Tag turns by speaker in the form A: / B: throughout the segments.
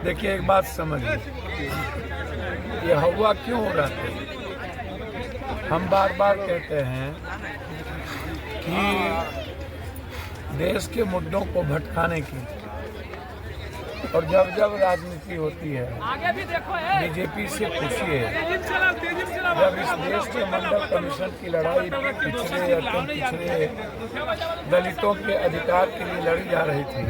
A: देखिए एक बात समझिए, ये हवा क्यों हो रहा है? हम बार बार कहते हैं कि देश के मुद्दों को भटकाने की, और जब जब राजनीति होती है बीजेपी से पूछिए, जब इस देश के मंडल कमीशन की लड़ाई पिछड़े अत्यंत पिछड़े दलितों के अधिकार के लिए लड़ी जा रही थी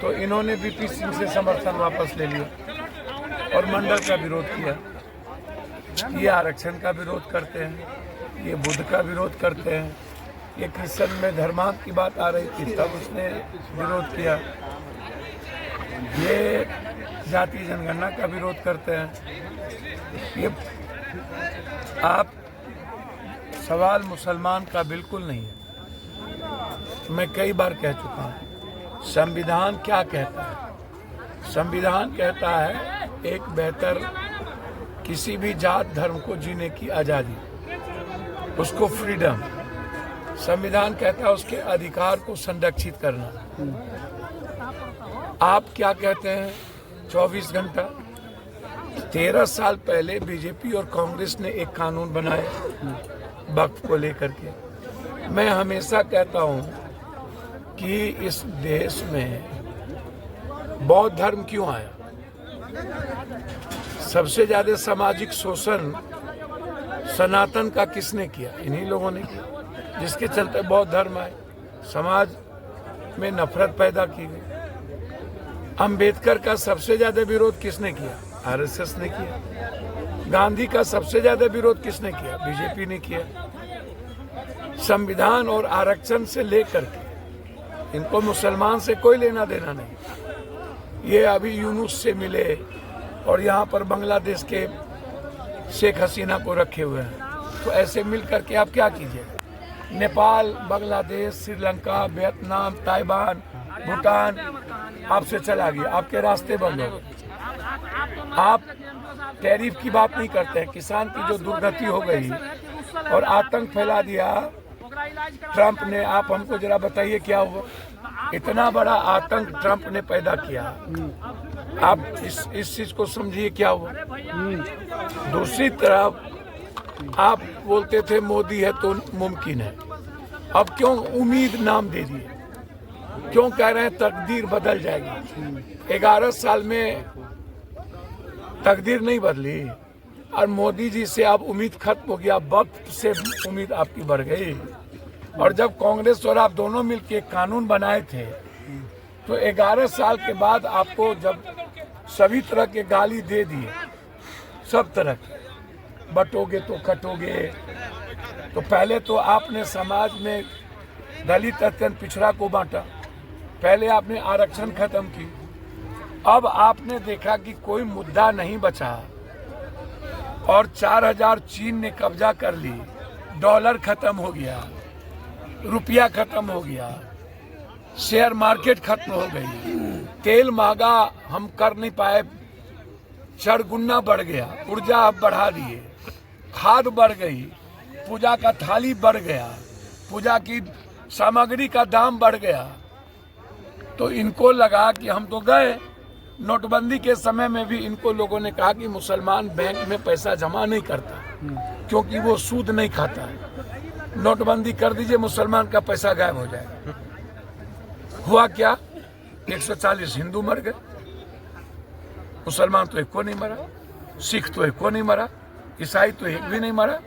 A: तो इन्होंने बीपी सिंह से समर्थन वापस ले लिया और मंडल का विरोध किया। ये आरक्षण का विरोध करते हैं, ये बुद्ध का विरोध करते हैं, ये क्रिश्चन में धर्मांत की बात आ रही थी तब उसने विरोध किया, ये जाति जनगणना का विरोध करते हैं। ये आप सवाल मुसलमान का बिल्कुल नहीं है। मैं कई बार कह चुका हूँ, संविधान क्या कहता है? संविधान कहता है एक बेहतर किसी भी जात धर्म को जीने की आज़ादी, उसको फ्रीडम। संविधान कहता है उसके अधिकार को संरक्षित करना। आप क्या कहते हैं? 24 घंटा। 13 साल पहले बीजेपी और कांग्रेस ने एक कानून बनाया वक्फ को लेकर के। मैं हमेशा कहता हूं कि इस देश में बौद्ध धर्म क्यों आया? सबसे ज्यादा सामाजिक शोषण सनातन का किसने किया? इन्हीं लोगों ने किया, जिसके चलते बौद्ध धर्म आए। समाज में नफरत पैदा की गई। अंबेडकर का सबसे ज्यादा विरोध किसने किया? आरएसएस ने किया। गांधी का सबसे ज्यादा विरोध किसने किया? बीजेपी ने किया। संविधान और आरक्षण से लेकर के इनको मुसलमान से कोई लेना देना नहीं। ये अभी यूनुस से मिले और यहाँ पर बांग्लादेश के शेख हसीना को रखे हुए हैं, तो ऐसे मिल करके आप क्या कीजिए? नेपाल, बांग्लादेश, श्रीलंका, वियतनाम, ताइवान, भूटान आपसे चला गया, आपके रास्ते बंद हो गए। आप टैरिफ की बात नहीं करते हैं। किसान की जो दुर्गति हो गई और आतंक फैला दिया ट्रंप ने, आप हमको जरा बताइए क्या हुआ? इतना बड़ा आतंक ट्रंप ने पैदा किया। आप इस चीज को समझिए क्या हुआ। दूसरी तरफ आप बोलते थे मोदी है तो मुमकिन है, अब क्यों उम्मीद नाम दे दिए? क्यों कह रहे हैं तकदीर बदल जाएगी? 11 साल में तकदीर नहीं बदली और मोदी जी से आप उम्मीद खत्म हो गया, वक्त से उम्मीद आपकी बढ़ गई। और जब कांग्रेस और आप दोनों मिलकर कानून बनाए थे तो 11 साल के बाद आपको जब सभी तरह के गाली दे दिए, सब तरह के, बटोगे तो कटोगे, तो पहले तो आपने समाज में दलित अत्यंत पिछड़ा को बांटा, पहले आपने आरक्षण खत्म की, अब आपने देखा कि कोई मुद्दा नहीं बचा और 4000 चीन ने कब्जा कर ली, डॉलर खत्म हो गया, रुपया खत्म हो गया, शेयर मार्केट खत्म हो गई, तेल महंगा हम कर नहीं पाए, चरगुना बढ़ गया, ऊर्जा आप बढ़ा दिए, खाद बढ़ गई, पूजा का थाली बढ़ गया, पूजा की सामग्री का दाम बढ़ गया। तो इनको लगा कि हम तो गए। नोटबंदी के समय में भी इनको लोगों ने कहा कि मुसलमान बैंक में पैसा जमा नहीं करता क्योंकि वो सूद नहीं खाता है। नोटबंदी कर दीजिए, मुसलमान का पैसा गायब हो जाएगा। हुआ क्या? 140 हिंदू मर गए, मुसलमान तो एक को नहीं मरा, सिख तो एक को नहीं मरा, ईसाई तो एक भी नहीं मरा।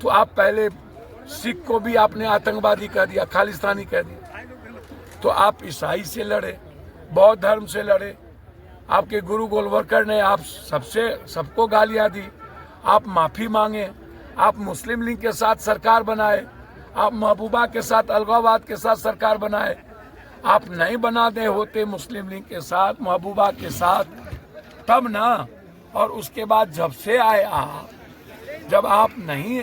A: तो आप पहले सिख को भी आपने आतंकवादी कह दिया, खालिस्तानी कह दिया। तो आप ईसाई से लड़े, बौद्ध धर्म से लड़े, आपके गुरु गोलवलकर ने आप सबको गालियां दी, आप माफी मांगे, आप मुस्लिम लीग के साथ सरकार बनाए, आप महबूबा के साथ, अलगाववाद के साथ सरकार बनाए। आप नहीं बना दे होते मुस्लिम लीग के साथ, महबूबा के साथ, तब ना। और उसके बाद जब से आए आप, जब आप नहीं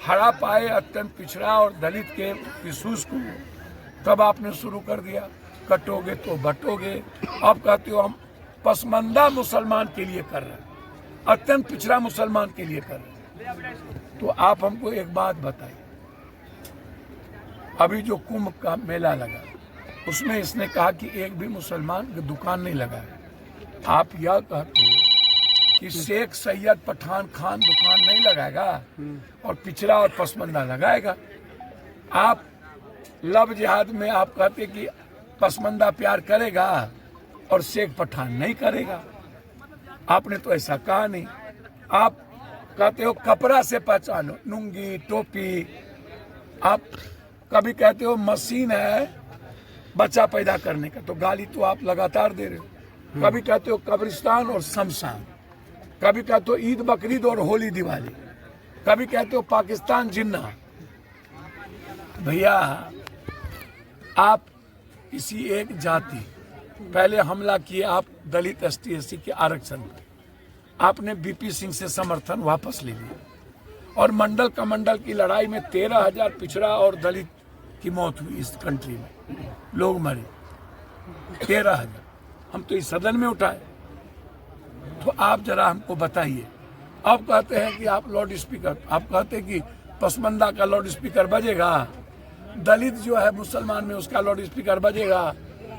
A: हरा पाए अत्यंत पिछड़ा और दलित के इशूज को, तब आपने शुरू कर दिया कटोगे तो बटोगे। अब कहते हो हम पसमंदा मुसलमान के लिए कर रहे हैं, अत्यंत पिछड़ा मुसलमान के लिए कर रहे हैं। तो आप हमको एक बात बताइए, अभी जो कुंभ का मेला लगा उसमें इसने कहा कि एक भी मुसलमान दुकान नहीं लगा है। आप यह कहते हो कि शेख सैयद पठान खान दुकान नहीं लगाएगा और पिछड़ा और पसमंदा लगाएगा। आप लव जिहाद में आप कहते कि पसमंदा प्यार करेगा और शेख पठान नहीं करेगा। आपने तो ऐसा कहा नहीं। आप कहते हो कपड़ा से पहचानो, लुंगी टोपी। आप कभी कहते हो मशीन है बच्चा पैदा करने का, तो गाली तो आप लगातार दे रहे हो। कभी कहते हो कब्रिस्तान और शमशान, कभी कहते हो ईद बकरीद और होली दिवाली, कभी कहते हो पाकिस्तान जिन्ना। भैया आप किसी एक जाति, पहले हमला किए आप दलित ST SC के आरक्षण पर, आपने BP सिंह से समर्थन वापस ले लिया और मंडल कमंडल की लड़ाई में 13,000 पिछड़ा और दलित की मौत हुई। इस कंट्री में लोग मरे 13,000, हम तो इस सदन में उठाए। तो आप जरा हमको बताइए, आप कहते हैं कि आप लाउड स्पीकर, आप कहते हैं कि पसमंदा का लाउड स्पीकर बजेगा, दलित जो है मुसलमान में उसका लाउड स्पीकर बजेगा,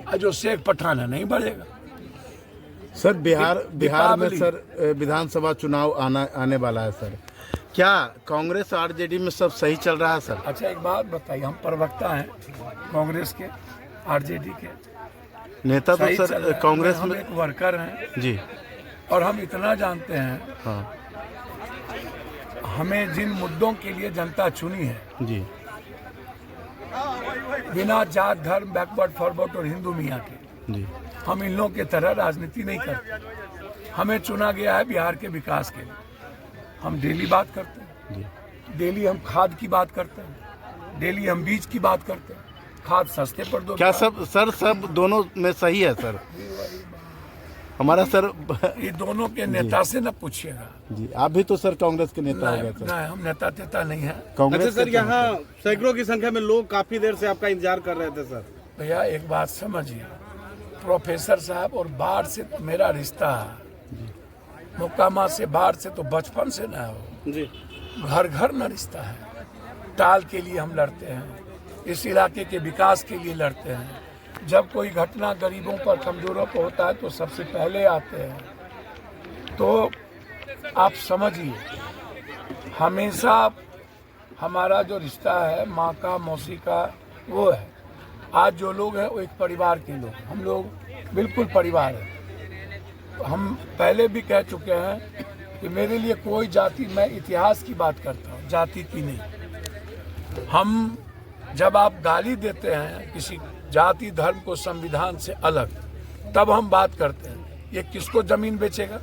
A: और जो शेख पठान है नहीं बजेगा।
B: सर बिहार में सर विधानसभा चुनाव आने वाला है सर, क्या कांग्रेस RJD में सब सही चल रहा है सर?
A: अच्छा एक बात बताइए, हम प्रवक्ता हैं कांग्रेस के, RJD के
B: नेता तो सर कांग्रेस
A: हम
B: में
A: एक वर्कर हैं
B: जी,
A: और हम इतना जानते हैं,
B: हाँ
A: हमें जिन मुद्दों के लिए जनता चुनी है,
B: जी,
A: बिना जात धर्म बैकवर्ड फॉरवर्ड और हिंदू मियाँ के,
B: जी,
A: हम इन लोगों के तरह राजनीति नहीं करते। हमें चुना गया है बिहार के विकास के लिए। हम डेली बात करते हैं,
B: जी।
A: डेली हम खाद की बात करते हैं, डेली हम बीज की बात करते हैं। खाद सस्ते पर दो,
B: क्या सब दोनों में सही है सर? हमारा सर
A: ये दोनों के नेता से न पूछिएगा
B: जी, आप भी तो सर कांग्रेस के नेता हो गए सर।
A: नहीं, हम नेता तेता नहीं है
B: कांग्रेस
C: अच्छा सर, यहाँ सैकड़ों की संख्या में लोग काफी देर से आपका इंतजार कर रहे थे सर।
A: भैया एक बात समझिए, प्रोफेसर साहब और बाढ़ से तो मेरा रिश्ता है, मुकामा से बाढ़ से तो बचपन से न हो,
C: जी,
A: घर घर न रिश्ता है। टाल के लिए हम लड़ते हैं, इस इलाके के विकास के लिए लड़ते हैं। जब कोई घटना गरीबों पर कमजोरों पर होता है तो सबसे पहले आते हैं। तो आप समझिए, हमेशा हमारा जो रिश्ता है माँ का मौसी का वो है। आज जो लोग हैं वो एक परिवार के लोग, हम लोग बिल्कुल परिवार हैं। हम पहले भी कह चुके हैं कि मेरे लिए कोई जाति, मैं इतिहास की बात करता हूँ, जाति की नहीं। हम जब आप गाली देते हैं किसी जाति धर्म को संविधान से अलग, तब हम बात करते हैं। ये किसको जमीन बेचेगा?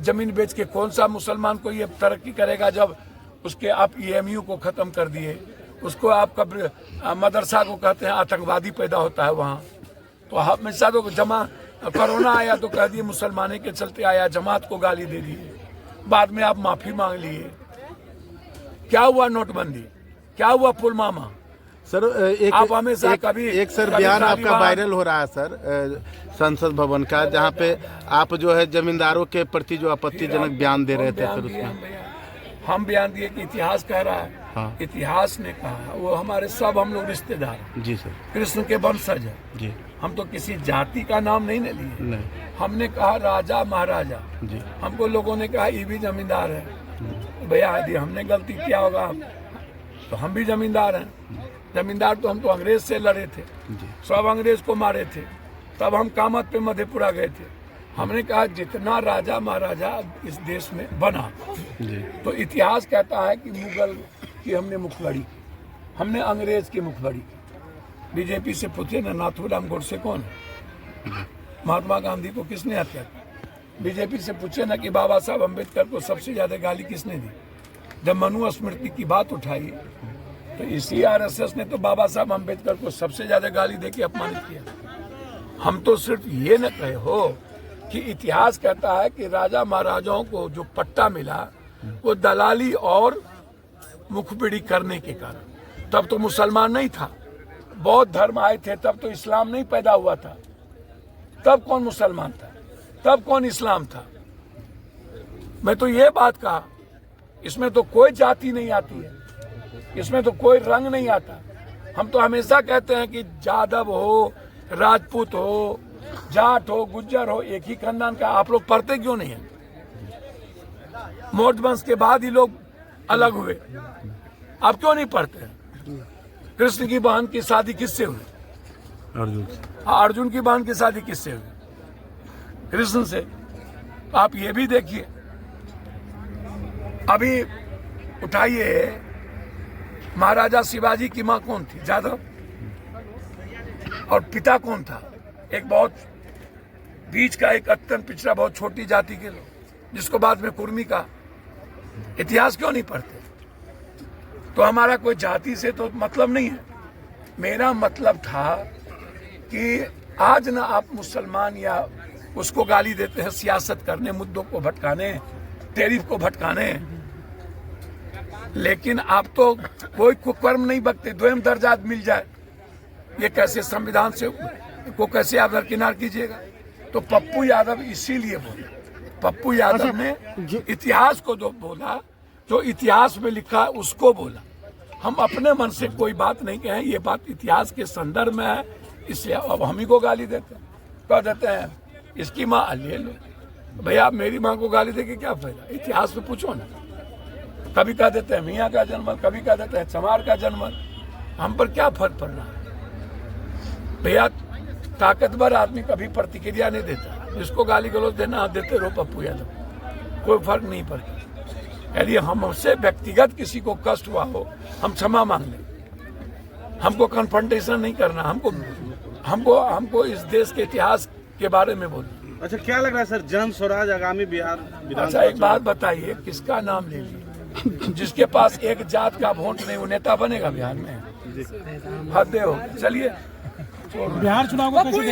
A: जमीन बेच के कौन सा मुसलमान को ये तरक्की करेगा जब उसके आप EMU को खत्म कर दिए, उसको आप मदरसा को कहते हैं आतंकवादी पैदा होता है वहाँ। तो हमेशा तो कोरोना आया तो कह दिए मुसलमाने के चलते आया, जमात को गाली दे दिए, बाद में आप माफी मांग लिए। क्या हुआ नोटबंदी, क्या हुआ पुलवामा?
B: सर
A: आप हमेशा
B: एक सर बयान आपका वायरल हो रहा है सर संसद भवन का, जहाँ पे आप जो है जमींदारों के प्रति जो आपत्तिजनक बयान दे रहे थे सर, उसमें
A: हम बयान दिए कि इतिहास कह रहा है।
B: हाँ।
A: इतिहास ने कहा, वो हमारे सब हम लोग रिश्तेदार हैं
B: जी सर,
A: कृष्ण के वंशज है
B: जी,
A: हम तो किसी जाति का नाम नहीं ले लिए।
B: नहीं
A: हमने कहा राजा महाराजा,
B: जी,
A: हमको लोगों ने कहा ये भी जमींदार है। भैया यदि हमने गलती किया होगा तो हम भी जमींदार हैं। जमींदार तो हम तो अंग्रेज से लड़े थे, सब अंग्रेज को मारे थे, तब हम कामत पे मधेपुरा गए थे। हमने कहा जितना राजा महाराजा इस देश में बना
B: जी,
A: तो इतिहास कहता है कि मुगल की हमने मुखबरी की, हमने अंग्रेज की मुखबरी की। बीजेपी से पूछे ना नाथूराम गोडसे कौन है, महात्मा गांधी को किसने हत्या की? बीजेपी से पूछे ना कि बाबा साहब अम्बेडकर को सबसे ज्यादा गाली किसने दी? जब मनु स्मृति की बात उठाई तो इसी RSS ने तो बाबा साहब अम्बेडकर को सबसे ज्यादा गाली देके अपमानित किया। हम तो सिर्फ ये न कहे हो कि इतिहास कहता है कि राजा महाराजाओं को जो पट्टा मिला वो दलाली और मुखबिरी करने के कारण। तब तो मुसलमान नहीं था, बौद्ध धर्म आए थे, तब तो इस्लाम नहीं पैदा हुआ था। तब कौन मुसलमान था, तब कौन इस्लाम था? मैं तो ये बात कहा, इसमें तो कोई जाति नहीं आती है, इसमें तो कोई रंग नहीं आता। हम तो हमेशा कहते हैं कि जादव हो, राजपूत हो, जाट हो, गुज्जर हो, एक ही खानदान का, आप लोग पढ़ते क्यों नहीं है? मोट वंश के बाद ही लोग अलग हुए, आप क्यों नहीं पढ़ते हैं? कृष्ण की बहन की शादी किससे हुई? अर्जुन की बहन की शादी किससे हुई? कृष्ण से। आप ये भी देखिए, अभी उठाइए, महाराजा शिवाजी की मां कौन थी? जादव। और पिता कौन था? एक बहुत बीच का, एक अत्यंत पिछड़ा, बहुत छोटी जाति के लोग, जिसको बाद में कुर्मी का। इतिहास क्यों नहीं पढ़ते? तो हमारा कोई जाति से तो मतलब नहीं है। मेरा मतलब था कि आज ना आप मुसलमान या उसको गाली देते हैं सियासत करने, मुद्दों को भटकाने, टैरिफ को भटकाने, लेकिन आप तो कोई कुकर्म नहीं बकते। द्वयम दर्जा मिल जाए, ये कैसे संविधान से को कैसे आप दरकिनार कीजिएगा? तो पप्पू यादव इसीलिए बोला, पप्पू यादव ने इतिहास को जो बोला, जो इतिहास में लिखा है उसको बोला। हम अपने मन से कोई बात नहीं कहें, ये बात इतिहास के संदर्भ में है, इसलिए अब हम ही को गाली देते हैं। कह देते हैं इसकी माँ ले लो, भैया मेरी माँ को गाली देके क्या फायदा? इतिहास में पूछो ना। कभी कह देते हैं मियाँ का जन्म, कभी कह देते हैं चमार का जन्म, हम पर क्या फर्क पड़ रहा है? भैया ताकतवर आदमी कभी प्रतिक्रिया नहीं देता, जिसको गाली गलौज देना देते रहो पप्पू यादव, कोई फर्क नहीं पड़ता। यदि हमसे व्यक्तिगत किसी को कष्ट हुआ हो, हम क्षमा मांग लें। हमको कन्फ्रंटेशन नहीं करना, हमको इस देश के इतिहास के बारे में बोलना।
C: अच्छा, क्या लग रहा है सर, जन स्वराज आगामी बिहार विधानसभा?
A: अच्छा, एक बात बताइए, किसका नाम ले लीजिए? जिसके पास एक जात का वोट नहीं, वो नेता बनेगा बिहार में? हद हो। चलिए,
D: बिहार चुनाव को कैसे